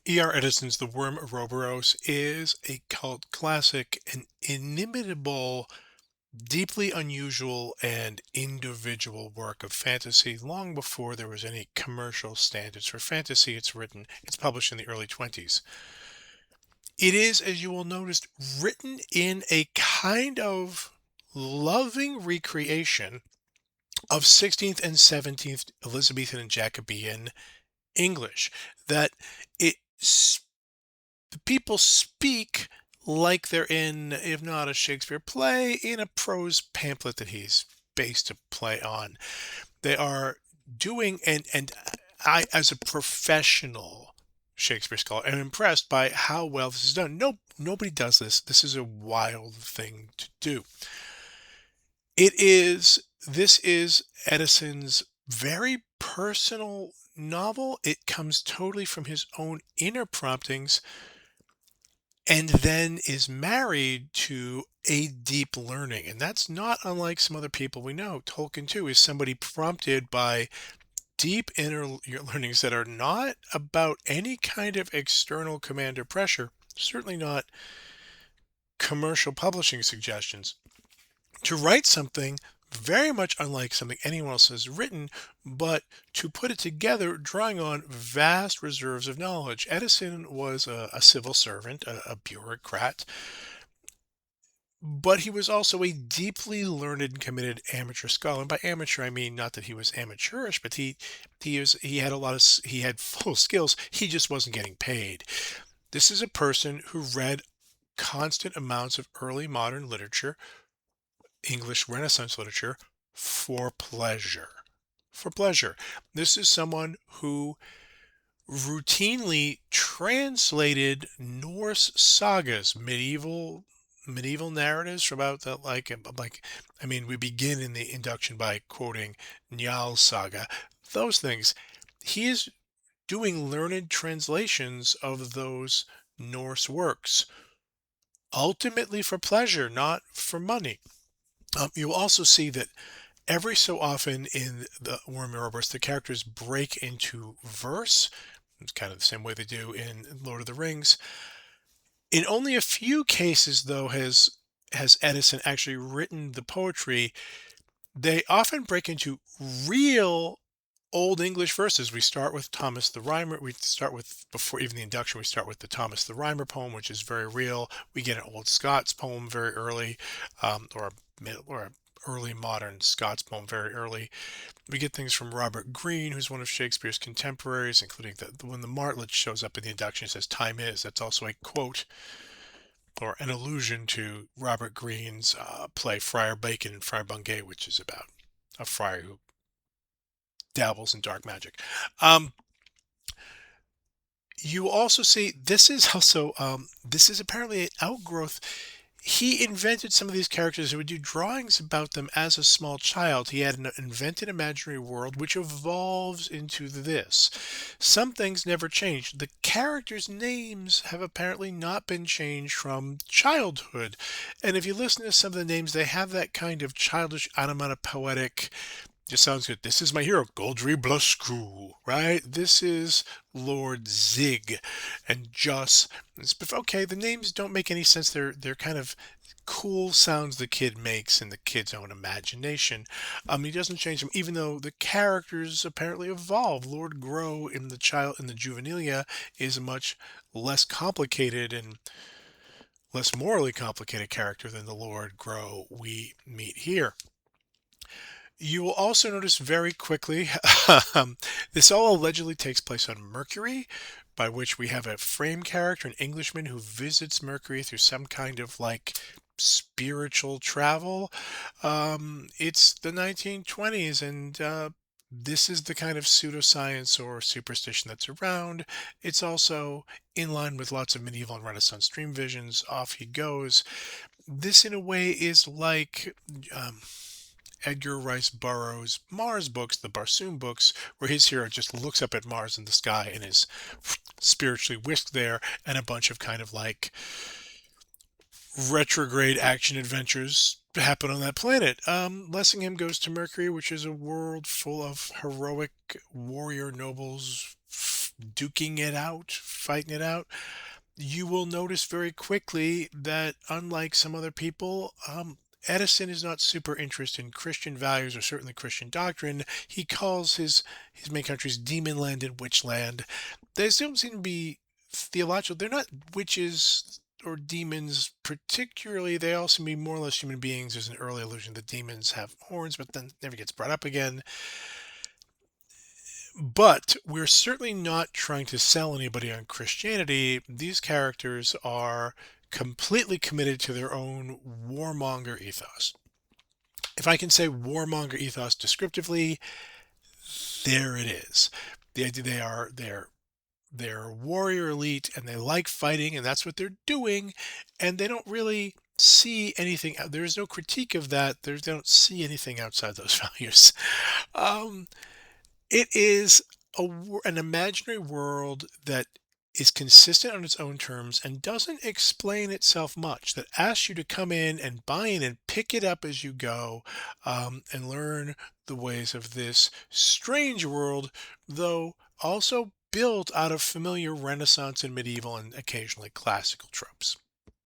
E.R. Edison's The Worm Ouroboros is a cult classic, an inimitable, deeply unusual, and individual work of fantasy long before there was any commercial standards for fantasy. It's published in the early 20s. It is, as you will notice, written in a kind of loving recreation of 16th and 17th Elizabethan and Jacobean English, that it the people speak like they're in, if not a Shakespeare play, in a prose pamphlet that he's based a play on. They are doing, and I, as a professional Shakespeare scholar, am impressed by how well this is done. No, nobody does this. This is a wild thing to do. This is Edison's very personal novel. It comes totally from his own inner promptings and then is married to a deep learning. And that's not unlike some other people we know. Tolkien, too, is somebody prompted by deep inner learnings that are not about any kind of external command or pressure, certainly not commercial publishing suggestions, to write something very much unlike something anyone else has written, but to put it together, drawing on vast reserves of knowledge. Edison was a civil servant, a bureaucrat, but he was also a deeply learned and committed amateur scholar. And by amateur, I mean not that he was amateurish, but he had he had full skills. He just wasn't getting paid. This is a person who read constant amounts of early modern literature, English Renaissance literature, for pleasure. For pleasure. This is someone who routinely translated Norse sagas, medieval narratives from about the I mean, we begin in the induction by quoting Njal's saga, those things. He is doing learned translations of those Norse works, ultimately for pleasure, not for money. You'll also see that every so often in the War and Ouroboros, the characters break into verse. It's kind of the same way they do in Lord of the Rings. In only a few cases, though, has Edison actually written the poetry. They often break into real Old English verses. We start with Thomas the Rhymer. We start with, before even the induction, we start with the Thomas the Rhymer poem, which is very real. We get an Old Scots poem very early, or a early modern Scots poem very early. We get things from Robert Greene, who's one of Shakespeare's contemporaries, including when the martlet shows up in the induction, it says "Time is." That's also a quote or an allusion to Robert Greene's play Friar Bacon and Friar Bungay, which is about a friar who dabbles in dark magic. Um, you also see this is apparently an outgrowth. He invented some of these characters and would do drawings about them as a small child. He had an invented imaginary world which evolves into this. Some things never change. The characters' names have apparently not been changed from childhood. And if you listen to some of the names, they have that kind of childish, onomatopoetic. Just sounds good. This is my hero, Goldry Bluscrew, right? This is Lord Zig and Joss. Okay, the names don't make any sense. They're kind of cool sounds the kid makes in the kid's own imagination. He doesn't change them, even though the characters apparently evolve. Lord Grow in the Juvenilia is a much less complicated and less morally complicated character than the Lord Grow we meet here. You will also notice very quickly, this all allegedly takes place on Mercury, by which we have a frame character, an Englishman who visits Mercury through some kind of like spiritual travel. It's the 1920s, and this is the kind of pseudoscience or superstition that's around. It's also in line with lots of medieval and Renaissance dream visions. Off he goes. This, in a way, is like Edgar Rice Burroughs' Mars books, the Barsoom books, where his hero just looks up at Mars in the sky and is spiritually whisked there, and a bunch of kind of like retrograde action adventures happen on that planet. Lessingham goes to Mercury, which is a world full of heroic warrior nobles duking it out, fighting it out, you will notice very quickly that unlike some other people, Edison is not super interested in Christian values or certainly Christian doctrine. He calls his main countries demon land and witch land. They don't seem to be theological. They're not witches or demons particularly. They all seem to be more or less human beings. There's an early allusion that demons have horns, but then never gets brought up again. But we're certainly not trying to sell anybody on Christianity. These characters are completely committed to their own warmonger ethos. If I can say warmonger ethos descriptively, there it is. The idea they're warrior elite and they like fighting and that's what they're doing, and they don't really see anything. There's no critique of that. They don't see anything outside those values. Um, It is an imaginary world that is consistent on its own terms and doesn't explain itself much, that asks you to come in and buy in and pick it up as you go, and learn the ways of this strange world, though also built out of familiar Renaissance and medieval and occasionally classical tropes.